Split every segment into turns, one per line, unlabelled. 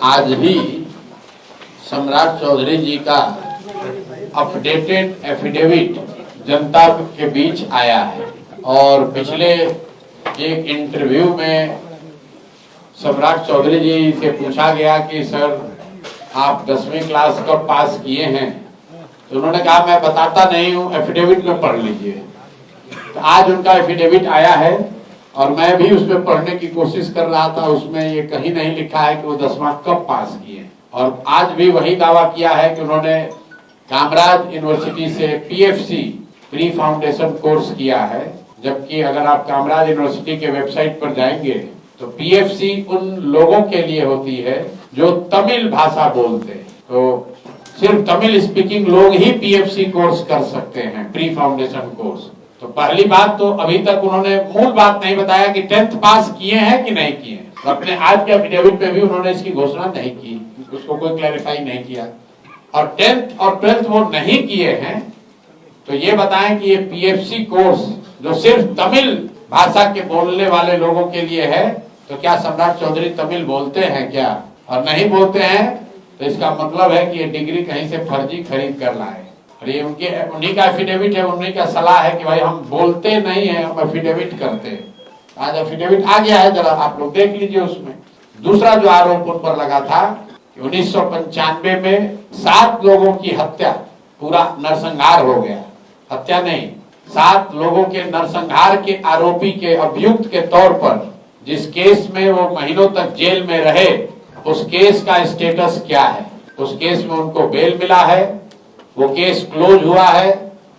आज ही सम्राट चौधरी जी का अपडेटेड एफिडेविट जनता के बीच आया है और पिछले एक इंटरव्यू में सम्राट चौधरी जी से पूछा गया कि सर आप 10वीं क्लास कब पास किए हैं, तो उन्होंने कहा मैं बताता नहीं हूं, एफिडेविट में पढ़ लीजिए। तो आज उनका एफिडेविट आया है और मैं भी उसमें पढ़ने की कोशिश कर रहा था। उसमें ये कहीं नहीं लिखा है कि वो 10वां कब पास किए और आज भी वही दावा किया है कि उन्होंने कामराज यूनिवर्सिटी से पीएफसी प्री फाउंडेशन कोर्स किया है। जबकि अगर आप कामराज यूनिवर्सिटी के वेबसाइट पर जाएंगे तो पीएफसी उन लोगों के लिए होती है जो तमिल भाषा बोलते हैं। तो सिर्फ तमिल स्पीकिंग लोग ही पीएफसी कोर्स कर सकते हैं, प्री फाउंडेशन कोर्स। तो पहली बात तो अभी तक उन्होंने मूल बात नहीं बताया कि 10th पास किए हैं कि नहीं किए। तो अपने आज के एफिडेविट में भी उन्होंने इसकी घोषणा नहीं की, उसको कोई क्लैरिफाई नहीं किया। और 10th और 12th वो नहीं किए हैं तो ये बताएं कि ये पीएफसी कोर्स जो सिर्फ तमिल भाषा के बोलने वाले लोगों के लिए है, तो क्या सम्राट चौधरी तमिल बोलते हैं क्या? और नहीं बोलते हैं तो इसका मतलब है कि ये डिग्री कहीं से फर्जी खरीद कर लाए। और ये उन्हीं का एफिडेविट है, उन्हीं का सलाह है कि भाई हम बोलते नहीं है, हम एफिडेविट करते हैं। आज एफिडेविट आ गया है, जरा आप लोग देख लीजिए। उसमें दूसरा जो आरोप उन पर लगा था कि 1995 में 7 लोगों की हत्या, पूरा नरसंहार हो गया, हत्या नहीं, 7 लोगों के नरसंहार के आरोपी के अभियुक्त के तौर पर जिस केस में वो महीनों तक जेल में रहे, उस केस का स्टेटस क्या है? उस केस में उनको बेल मिला है, वो केस क्लोज हुआ है,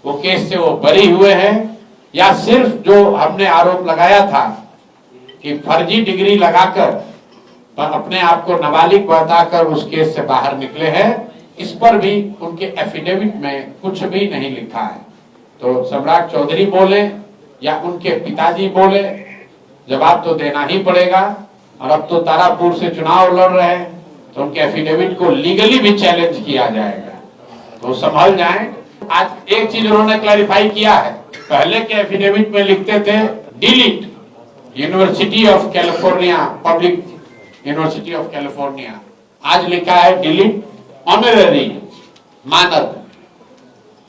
वो केस से वो बरी हुए हैं, या सिर्फ जो हमने आरोप लगाया था कि फर्जी डिग्री लगाकर अपने आप को नाबालिग बताकर उस केस से बाहर निकले हैं, इस पर भी उनके एफिडेविट में कुछ भी नहीं लिखा है। तो सम्राट चौधरी बोले या उनके पिताजी बोले, जवाब तो देना ही पड़ेगा। और अब तो तारापुर से चुनाव लड़ रहे हैं तो उनके एफिडेविट को लीगली भी चैलेंज किया जाएगा, तो संभल जाएं। आज एक चीज उन्होंने क्लैरिफाई किया है, पहले के एफिडेविट में लिखते थे delete university of California, public university of California, आज लिखा है डिलीट ऑनररी, मानद।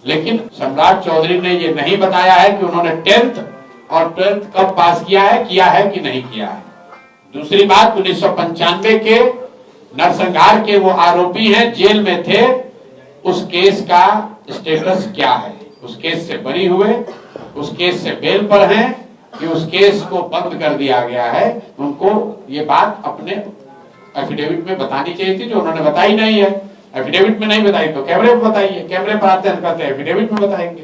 लेकिन सम्राट चौधरी ने ये नहीं बताया है कि उन्होंने 10th और 12th कब पास किया है कि नहीं किया है। दूसरी बात, 1995 के नरसंहार के वो आरोपी हैं, जेल में थे, उस केस का स्टेटस क्या है? उस केस से बरी हुए, उस केस से बेल पर हैं कि उस केस को बंद कर दिया गया है? उनको ये बात अपने एफिडेविट में बतानी चाहिए थी, जो उन्होंने बताई नहीं है। एफिडेविट में नहीं बताई तो कैमरे पर बताइए, कैमरे पर आते हैं कहते हैं एफिडेविट में बताएंगे।